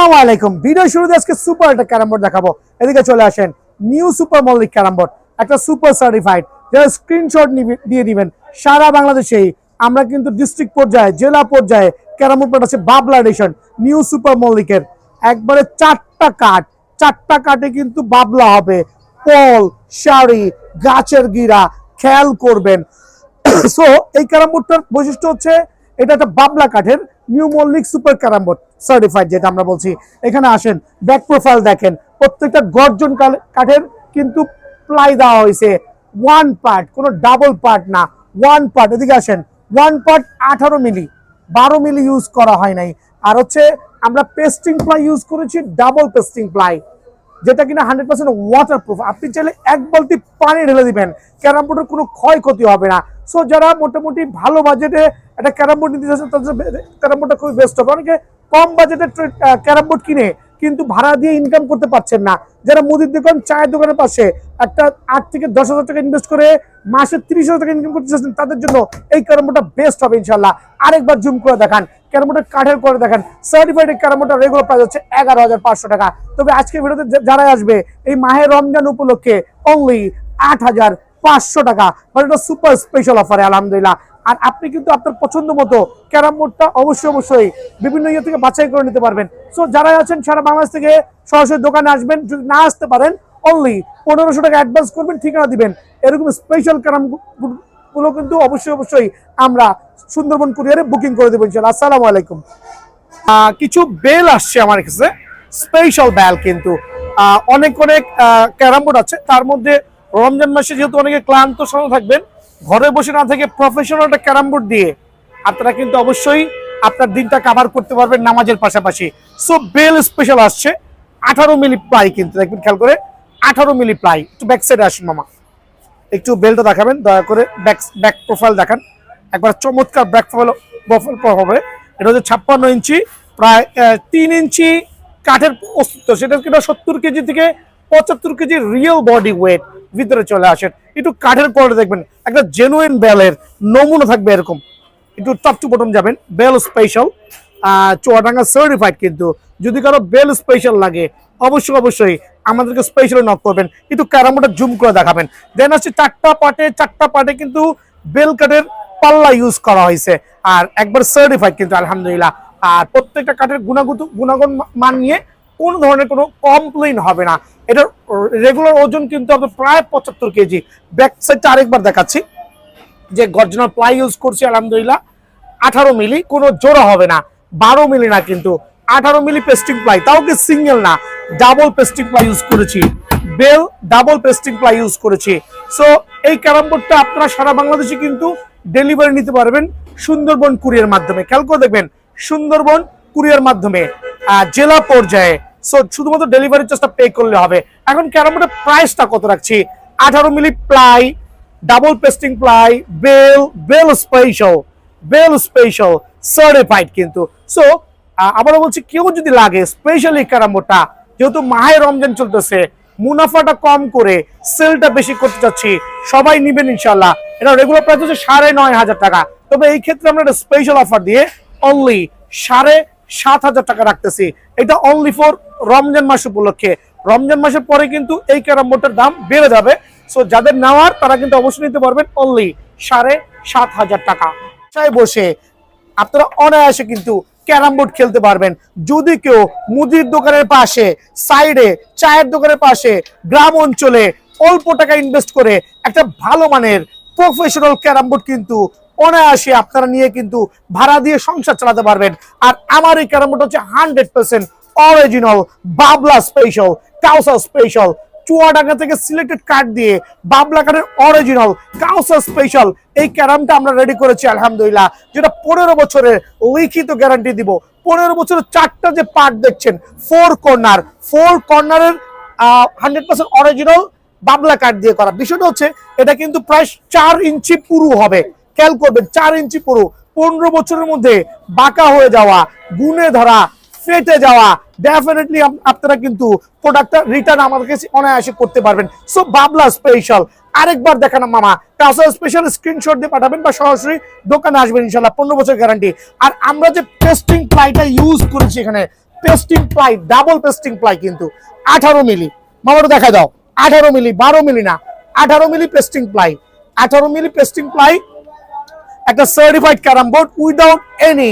আসসালামু আলাইকুম। ভিডিও শুরুতে আজকে সুপার একটা ক্যারাম বোর্ড দেখাবো। এদিকে চলে আসেন। New super Mallick carrom board, একটা সুপার সার্টিফাইড, যারা স্ক্রিনশট দিয়ে দিবেন। সারা বাংলাদেশেই আমরা কিন্তু ডিস্ট্রিক্ট পর্যায়ে, জেলা পর্যায়ে ক্যারাম বোর্ড আছে বাবলা এডিশন নিউ সুপার মল্লিকের। একবারে চারটা কাঠে কিন্তু বাবলা হবে, পল, শাড়ি, গাছের গিরা, খেয়াল করবেন। সো এই ক্যারাম বোর্ডটার বৈশিষ্ট্য হচ্ছে এটা একটা বাবলা কাঠের new Mallick super carrom board certified, যেটা আমরা বলছি। এখানে আসেন, ব্যাক প্রোফাইল দেখেন, প্রত্যেকটা গর্জন কাঠের কিন্তু প্লাই দেওয়া হয়েছে ওয়ান পার্ট, কোনো ডাবল পার্ট না, ওয়ান পার্ট। এদিকে আসেন, ওয়ান পার্ট 18 মিলি, 12 মিলি ইউজ করা হয় নাই। আর হচ্ছে আমরা পেস্টিং প্লাই ইউজ করেছি, ডাবল পেস্টিং প্লাই, যেটা কিনা 100% ওয়াটারপ্রুফ। আপনি চাইলে এক বালতি পানি ঢেলে দিবেন, ক্যারাম বোর্ডের কোনো ক্ষয়ক্ষতি হবে না। সো যারা মোটামুটি ভালো বাজেটে একটা ক্যারাম বোর্ড নিতে চাচ্ছেন, তাদের ক্যারাম বোর্ডটা খুবই বেস্ট হবে। অনেকে কম বাজেটে ক্যারাম বোর্ড কিনে কিন্তু ভাড়া দিয়ে ইনকাম করতে পারছেন না। যারা মুদির দোকান, চায়ের দোকানের পাশে একটা 8 থেকে 10,000 টাকা ইনভেস্ট করে মাসে 30,000 টাকা ইনকাম করতে চাচ্ছেন, তাদের জন্য এই ক্যারাম বোর্ডটা বেস্ট হবে ইনশাল্লাহ। আরেকবার জুম করে দেখান, ক্যারাম বোর্ডের কাঠের করে দেখেন। সার্টিফাইড ক্যারাম বোর্ডের রেগুলার প্রাইস হচ্ছে 11,500 টাকা। তবে আজকে ভিডিওতে যারা আসবে এই মাহে রমজান উপলক্ষে অনলি 8,500 টাকা, মানে এটা সুপার স্পেশাল অফারে আলহামদুলিল্লাহ। আর আপনি কিন্তু আপনার পছন্দ মতো ক্যারাম বোর্ডটা অবশ্যই বিভিন্ন ইয়ে থেকে বাছাই করে নিতে পারবেন। সো যারা আছেন সারা বাংলাদেশ থেকে সরাসরি দোকানে আসবেন, যদি না আসতে পারেন অনলি 1500 টাকা অ্যাডভান্স করবেন, ঠিকানা দিবেন। এরকম স্পেশাল ক্যারাম গুলো কিন্তু অবশ্যই আমরা সুন্দরবন কুরিয়ারে বুকিং করে দেবো ইনশাআল্লাহ। আসসালামু আলাইকুম। কিছু বেল আসছে আমার কাছে, স্পেশাল বেল, কিন্তু অনেক ক্যারাম বোর্ড আছে। তার মধ্যে রমজান মাসে যেহেতু অনেকে ক্লান্ত সময় থাকবেন, ঘরে বসে না থেকে প্রফেশনাল একটা ক্যারাম বোর্ড দিয়ে আপনারা কিন্তু অবশ্যই আপনার দিনটা কাভার করতে পারবেন নামাজের পাশাপাশি। সো বেল স্পেশাল আসছে 18 মিলি প্লাই, কিন্তু দেখবেন খেয়াল করে 18 মিলি প্লাই। একটু ব্যাক সাইডে আসুন মামা, একটু বেলটা দেখাবেন দয়া করে। ব্যাক প্রোফাইল দেখান, একবার চমৎকার ব্যাক প্রোফাইল হবে। এটা হচ্ছে 56 ইঞ্চি, প্রায় 3 ইঞ্চি কাঠের অস্তিত্ব। সেটা কিন্তু 70 কেজি থেকে 75 কেজি রিয়েল বডি ওয়েট ভিতরে চলে আসেন। একটু কাঠের কোয়ালিটি দেখবেন, একটা জেনুইন বেলের নমুনা থাকবে এরকম। একটু টপ টু বটম যাবেন, বেল স্পেশাল, চুয়াডাঙ্গা সার্টিফাইড। কিন্তু যদি কারো বেল স্পেশাল লাগে অবশ্যই আমাদেরকে স্পেশাল নক করবেন। একটু ক্যারামটা জুম করে দেখাবেন। দেন হচ্ছে চারটা পার্টে কিন্তু বেল কাঠের পাল্লা ইউজ করা হয়েছে, আর একবার সার্টিফাইড কিন্তু আলহামদুলিল্লাহ। আর প্রত্যেকটা কাঠের গুণাগুণ মান নিয়ে কোনো ধরনের কোনো কমপ্লেইন হবে না। এটার রেগুলার ওজন কিন্তু আপনার প্রায় 75 কেজি। ব্যাক সাইডটা আরেকবার দেখাচ্ছি, যে গর্জিনাল প্লাই ইউজ করছি আলহামদুলিল্লাহ। 18 মিলি, কোনো জোড়া হবে না, 12 মিলি না, কিন্তু 18 মিলি পেস্টিং প্লাই, তাও কি সিঙ্গেল না, ডাবল পেস্টিং প্লাই ইউজ করেছি। বেল ডাবল পেস্টিং প্লাই ইউজ করেছি। সো এই ক্যারাম বোর্ডটা আপনারা সারা বাংলাদেশে কিন্তু ডেলিভারি নিতে পারবেন সুন্দরবন কুরিয়ার মাধ্যমে। খেয়াল করে দেখবেন, সুন্দরবন কুরিয়ার মাধ্যমে জেলা পর্যায়ে। সো শুধুমাত্র ডেলিভারি চার্জটা পে করলে হবে। এখন ক্যারাম বোর্ডের প্রাইসটা কত রাখছি? 18 milli ply, double pasting ply, বেল স্পেশাল সার্টিফাইড কিন্তু। সো আবারও বলছি, কেউ যদি লাগে স্পেশালি ক্যারাম বোর্ডটা, যেহেতু মাহে রমজান চলতেছে, মুনাফাটা কম করে সেলটা বেশি করতে চাচ্ছি, সবাই নিবেন ইনশাল্লাহ। এটা রেগুলার প্রাইস হচ্ছে 9,500 টাকা। তবে এই ক্ষেত্রে আমরা একটা স্পেশাল অফার দিয়ে অনলি 7,500 টাকা রাখতেছি। এটা অনলি ফর রমজান মাস উপলক্ষে। রমজান মাসের পরে কিন্তু এই ক্যারাম বোর্ডের দাম বেড়ে যাবে। সো যাদের নেওয়ার তারা কিন্তু অবশ্যই নিতে পারবেন অনলি 7,500 টাকা। বসে আপনারা অনায়াসে কিন্তু ক্যারাম বোর্ড খেলতে পারবেন। যদি কেউ মুদির দোকানের পাশে, সাইডে, চায়ের দোকানের পাশে, গ্রাম অঞ্চলে অল্প টাকা ইনভেস্ট করে একটা ভালো মানের প্রফেশনাল ক্যারাম বোর্ড কিন্তু অনায়াসে আপনারা নিয়ে কিন্তু ভাড়া দিয়ে সংসার চালাতে পারবেন। আর আমার এই ক্যারাম বোর্ড হচ্ছে 100% অরিজিনাল বাবলা স্পেশাল, কাউসার স্পেশাল, চুয়াডাঙ্গা থেকে সিলেক্টেড কাঠ দিয়ে বাবলা কাঠের অরিজিনাল কাউসার স্পেশাল এই ক্যারামটা আমরা রেডি করেছি আলহামদুলিল্লাহ, যেটা 15 বছরের লিখিত গ্যারান্টি দিব। 15 বছরের 4টা যে পার্ট দেখছেন, 4 কর্নারের 100% অরিজিনাল বাবলা কাঠ দিয়ে করা। বিষয়টা হচ্ছে এটা কিন্তু প্রায় 4 ইঞ্চি পুরু হবে। খেয়াল করবেন, 4 ইঞ্চি পুরু। 15 বছরের মধ্যে বাঁকা হয়ে যাওয়া, গুনে ধরা, ফেটে যাওয়া, ডেফিনেটলি আপনারা কিন্তু প্রোডাক্টটা রিটার্ন আমাদের কাছে অনায়াসে করতে পারবেন। সো বাবলা স্পেশাল আরেকবার দেখানো মামা, কাউসার স্পেশাল স্ক্রিনশট দিয়ে পাঠাবেন বা সরাসরি দোকানে আসবেন ইনশাআল্লাহ, 15 বছর গ্যারান্টি। আর আমরা যে পেস্টিং প্লাইটা ইউজ করেছি এখানে pasting ply, double pasting ply কিন্তু 18 মিলি। মামাটা দেখা দাও, 18 মিলি, 12 মিলি না, 18 মিলি পেস্টিং প্লাই, 18 মিলি পেস্টিং প্লাই, একটা certified carrom board without any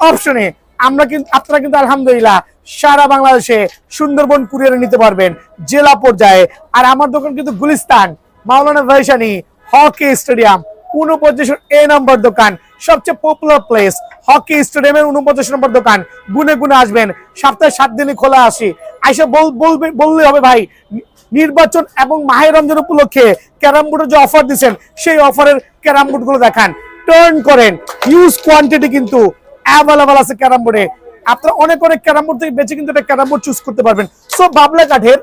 অপশনে। আমরা কিন্তু আপনারা কিন্তু আলহামদুলিল্লাহ সারা বাংলাদেশে সুন্দরবন কুরিয়ারে নিতে পারবেন জেলা পর্যায়ে। আর আমার দোকান কিন্তু গুলিস্তান মাওলানা ভাইসানি হকি স্টেডিয়াম 49 এ নম্বর দোকান, সবচেয়ে পপুলার প্লেস হকি স্টেডিয়ামের 49 নম্বর দোকান। গুনে গুনে আসবেন, সপ্তাহে 7 দিনই খোলা আসি। আইসা বললে হবে ভাই নির্বাচন এবং মাহে রমজান উপলক্ষে ক্যারাম বোর্ডের যে অফার দিচ্ছেন সেই অফারের ক্যারাম বোর্ড গুলো দেখান, টার্ন করেন। হিউজ কোয়ান্টিটি কিন্তু অ্যাভেলেবল আছে ক্যারাম বোর্ডে। আপনারা অনেক অনেক ক্যারাম বোর্ড থেকে বেছে কিন্তু একটা ক্যারাম বোর্ড চুজ করতে পারবেন। সো বাবলা কাঠের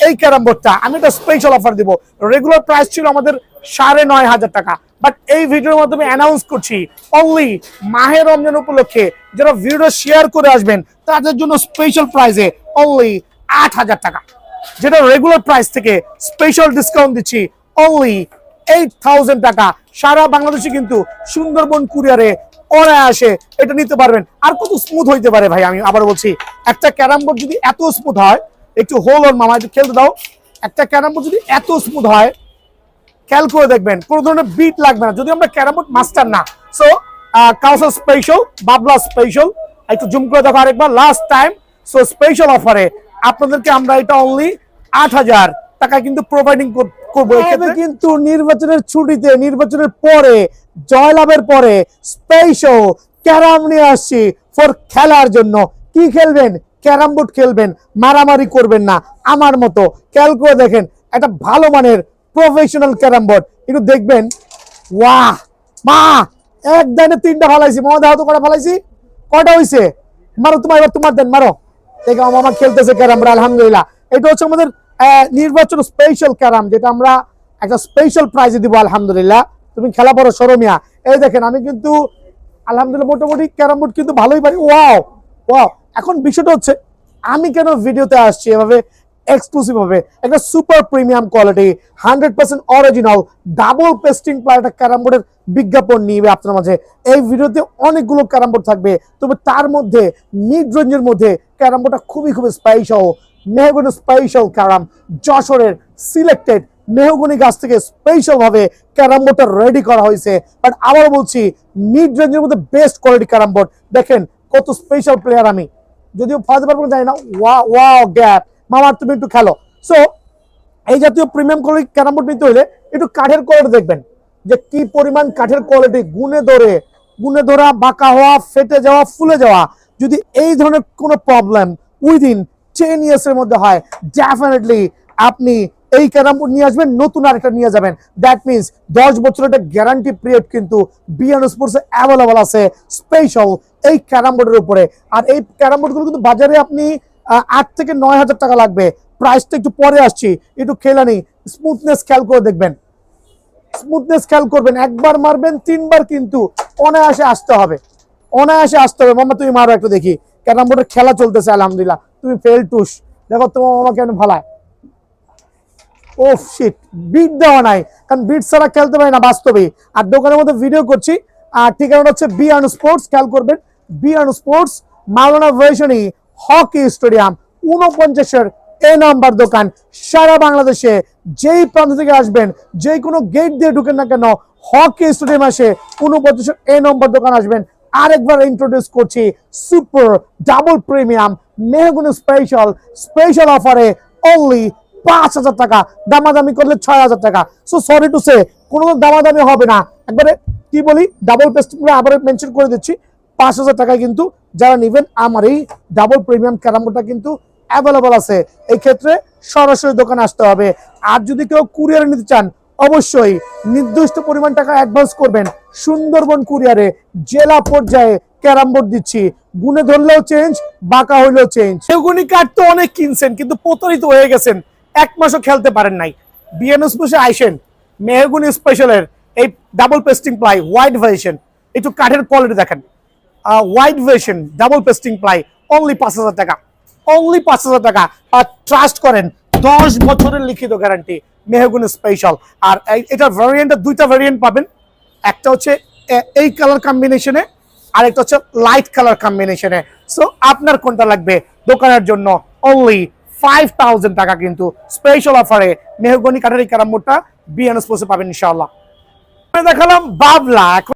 এই ক্যারাম বোর্ডটা আমি একটা স্পেশাল অফার দিব। রেগুলার প্রাইস ছিল আমাদের 9,500 টাকা, বাট এই ভিডিওর মাধ্যমে অ্যানাউন্স করছি অনলি মাহে রমজান উপলক্ষে যারা ভিডিও শেয়ার করে আসবেন তাদের জন্য স্পেশাল প্রাইসে অনলি 8,000 টাকা, যেটা রেগুলার প্রাইস থেকে স্পেশাল ডিসকাউন্ট দিচ্ছি অনলি 8,000 টাকা। সারা বাংলাদেশে কিন্তু সুন্দরবন কুরিয়ারে অনায়াসে এটা নিতে পারবেন। আর কত স্মুথ হইতে পারে ভাই, আমি আবার বলছি, একটা ক্যারাম বোর্ড যদি এত স্মুথ হয়, একটু হোল অন মামা একটু খেলতে দাও, একটা ক্যারাম বোর্ড যদি এত স্মুথ হয় খেয়াল করে দেখবেন কোনো ধরনের বিট লাগবে না, যদি আমরা ক্যারাম বোর্ড মাস্টার না। সো কাউসার স্পেশাল, বাবলা স্পেশাল, একটু জুম করে দেখো আরেকবার লাস্ট টাইম। সো স্পেশাল অফারে আপনাদেরকে আমরা এটা অনলি 8,000 টাকা কিন্তু প্রোভাইডিং করবো। কিন্তু নির্বাচনের ছুটিতে, নির্বাচনের পরে, জয়লাভের পরে স্পেশাল ক্যারাম নিয়ে আসছি ফর খেলার জন্য। কি খেলবেন? ক্যারাম বোর্ড খেলবেন, মারামারি করবেন না আমার মতো। খেয়াল করে দেখেন একটা ভালো মানের প্রফেশনাল ক্যারাম বোর্ড একটু দেখবেন। ওয়াহ মা, এক দানে 3টা ফালাইছি, মামা দেখাতো কটা ফালাইছি, কটা হইছে? মারো তোমার, এবার তোমার দেন, মারো। দেখো মামা খেলতেছে ক্যারাম বোর্ড আলহামদুলিল্লাহ। এটা হচ্ছে আমাদের নির্বাচন স্পেশাল ক্যারাম, যেটা আমরা একটা স্পেশাল প্রাইজে দিব আলহামদুলিল্লাহ। তুমি খেলা পড়ো সরমিয়া। এই দেখেন আমি কিন্তু আলহামদুলিল্লাহ মোটামুটি ক্যারাম বোর্ড কিন্তু ভালোই পারি। Wow wow. এখন বিষয়টা হচ্ছে আমি কেন ভিডিওতে আসছি এভাবে এক্সক্লুসিভ হবে, একটা super premium quality 100% original double pasting ply একটা ক্যারাম বোর্ডের বিজ্ঞাপন নিবে আপনার মাঝে। এই ভিডিওতে অনেকগুলো ক্যারাম বোর্ড থাকবে, তবে তার মধ্যে মিড রেঞ্জের মধ্যে ক্যারাম বোর্ডটা খুবই খুবই স্পেশাল। মেহগনি স্পেশাল ক্যারাম, যশোরের সিলেক্টেড মেহগনি গাছ থেকে স্পেশাল ভাবে ক্যারাম বোর্ডটা রেডি করা হয়েছে। বাট আবার বলছি মিড রেঞ্জের মধ্যে বেস্ট কোয়ালিটি ক্যারাম বোর্ড। দেখেন কত স্পেশাল প্লেয়ার, আমি যদিও ফাজতে পারবো জানি না। ওয়াও গ্যাপ মামা, তুমি একটু খেলো। সো এই জাতীয় প্রিমিয়াম কোয়ালিটি ক্যারাম বোর্ড নিতে হলে একটু কাঠের কোয়ালিটি দেখবেন যে কি পরিমাণ কাঠের কোয়ালিটি, গুনে ধরা, বাঁকা হওয়া, ফেটে যাওয়া, ফুলে যাওয়া। যদি এই ধরনের কোনো প্রবলেম উইদিন 10 ইয়ার্স এর মধ্যে হয়, ডেফিনেটলি আপনি এই ক্যারাম বোর্ড নিয়ে আসবেন, নতুন আরেকটা নিয়ে যাবেন। দ্যাট মিনস 10 বছরের একটা গ্যারান্টি পিরিয়ড কিন্তু বিএন স্পোর্টসে অ্যাভেলেবল আছে স্পেশাল এই ক্যারাম বোর্ডের উপরে। আর এই ক্যারাম বোর্ডগুলো কিন্তু বাজারে আপনি 8 থেকে 9,000 টাকা লাগবে। প্রাইসটা একটু পরে আসছি, একটু খেলানি স্মুথনেস খেয়াল করে দেখবেন, স্মুথনেস খেয়াল করবেন। একবার মারবেন 3বার কিন্তু অনায়াসে আসতে হবে, অনায়াসে আসতে হবে। মামা তুমি মারো একটু দেখি, ক্যারাম বোর্ডের খেলা চলতেছে আলহামদুলিল্লাহ। তুমি ফেল টুস দেখো তোমার মামা কেন ভালায়। ও শিট, বিট দেওয়া নাই, কারণ বিট ছাড়া খেলতে পারি না বাস্তবে। আর দোকানের মধ্যে ভিডিও করছি। আর ঠিকানাটা হচ্ছে বিআন স্পোর্টস, খেয়াল করবেন বিআন স্পোর্টস মাওলানা ভাইসানি হকি স্টেডিয়াম 49 এ নাম্বার দোকান। সারা বাংলাদেশে যেই প্রান্ত থেকে আসবেন, যে কোনো গেট দিয়ে ঢুকেন না কেন, হকি স্টেডিয়াম আসে 49 এ নম্বর দোকান আসবেন। আরেকবার ইন্ট্রোডিউস করছি super double premium mahogany special অফারে অনলি 5,000 টাকা, দামাদামি করলে 6,000 টাকা। সো সরি টু সে কোনো দামাদামি হবে না, একবারে কি বলি ডাবল পেস্টিং আবার মেনশন করে দিচ্ছি 5,000 টাকায় কিন্তু যারা নেবেন আমার এই ডাবল প্রিমিয়াম ক্যারাম বোর্ডটা কিন্তু অ্যাভেলেবল আছে। এই ক্ষেত্রে সরাসরি দোকানে আসতে হবে। আর যদি কেউ কুরিয়ারে নিতে চান অবশ্যই নির্দিষ্ট পরিমাণ টাকা অ্যাডভান্স করবেন। সুন্দরবন কুরিয়ারে জেলা পর্যায়ে ক্যারাম বোর্ড দিচ্ছি, গুনে ধরলেও চেঞ্জ, বাঁকা হইলেও চেঞ্জ। মেহগনি কাঠ তো অনেক কিনছেন কিন্তু প্রতারিত হয়ে গেছেন, 1 মাসও খেলতে পারেন নাই। বিএনএস বসে আইসেন মেহগনি স্পেশালের এই double pasting ply white version, একটু কাঠের কোয়ালিটি দেখেন। White version double pasting ply only 5,000 টাকা, অনলি 5,000 টাকা। আর ট্রাস্ট করেন 10 বছরের লিখিত গ্যারান্টি মেহগনি স্পেশাল। আর এটার ভ্যারিয়েন্টে 2টা ভ্যারিয়েন্ট পাবেন, একটা হচ্ছে এই কালার কম্বিনেশনে, আরেকটা হচ্ছে লাইট কালার কম্বিনেশনে। সো আপনার কোনটা লাগবে দোকানের জন্য অনলি 5000 টাকা কিন্তু স্পেশাল অফারে মেহগনি কাঠের এই ক্যারাম বোর্ডটা বিএন স্পোর্টসে পাবেন ইনশাআল্লাহ। দেখালাম বাবলা, এখন